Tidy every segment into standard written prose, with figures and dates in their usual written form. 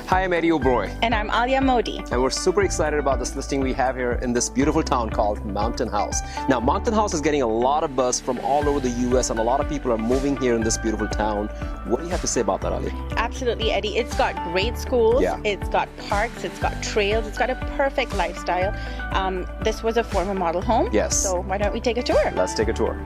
Hi, I'm Eddie Oberoi. And I'm Alia Modi. And we're super excited about this listing we have here in this beautiful town called Mountain House. Now, Mountain House is getting a lot of buzz from all over the US, and a lot of people are moving here in this beautiful town. What do you have to say about that, Alia? Absolutely, Eddie. It's got great schools, Yeah. It's got parks, it's got trails, it's got a perfect lifestyle. This was a former model home. Yes. So why don't we take a tour? Let's take a tour.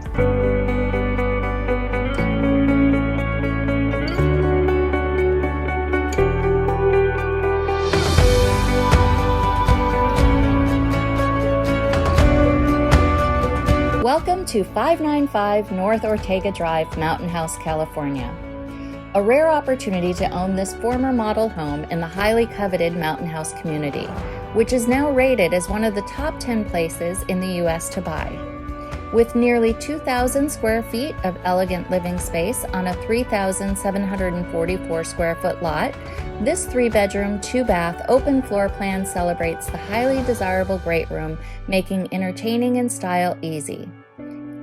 Welcome to 595 North Ortega Drive, Mountain House, California. A rare opportunity to own this former model home in the highly coveted Mountain House community, which is now rated as one of the top 10 places in the U.S. to buy. With nearly 2,000 square feet of elegant living space on a 3,744 square foot lot, this 3-bedroom, 2-bath open floor plan celebrates the highly desirable great room, making entertaining in style easy.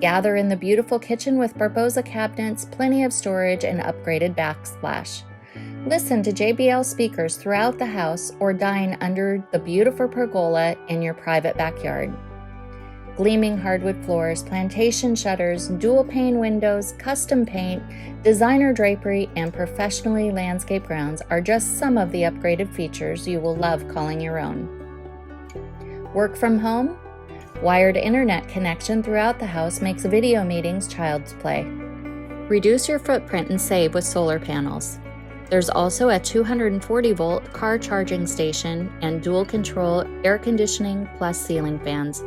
Gather in the beautiful kitchen with Barbosa cabinets, plenty of storage, and upgraded backsplash. Listen to JBL speakers throughout the house or dine under the beautiful pergola in your private backyard. Gleaming hardwood floors, plantation shutters, dual pane windows, custom paint, designer drapery, and professionally landscaped grounds are just some of the upgraded features you will love calling your own. Work from home? Wired internet connection throughout the house makes video meetings child's play. Reduce your footprint and save with solar panels. There's also a 240-volt car charging station and dual control air conditioning plus ceiling fans.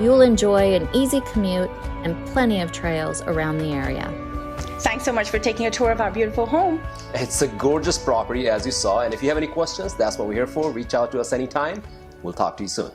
You'll enjoy an easy commute and plenty of trails around the area. Thanks so much for taking a tour of our beautiful home. It's a gorgeous property, as you saw, and if you have any questions, that's what we're here for. Reach out to us anytime. We'll talk to you soon.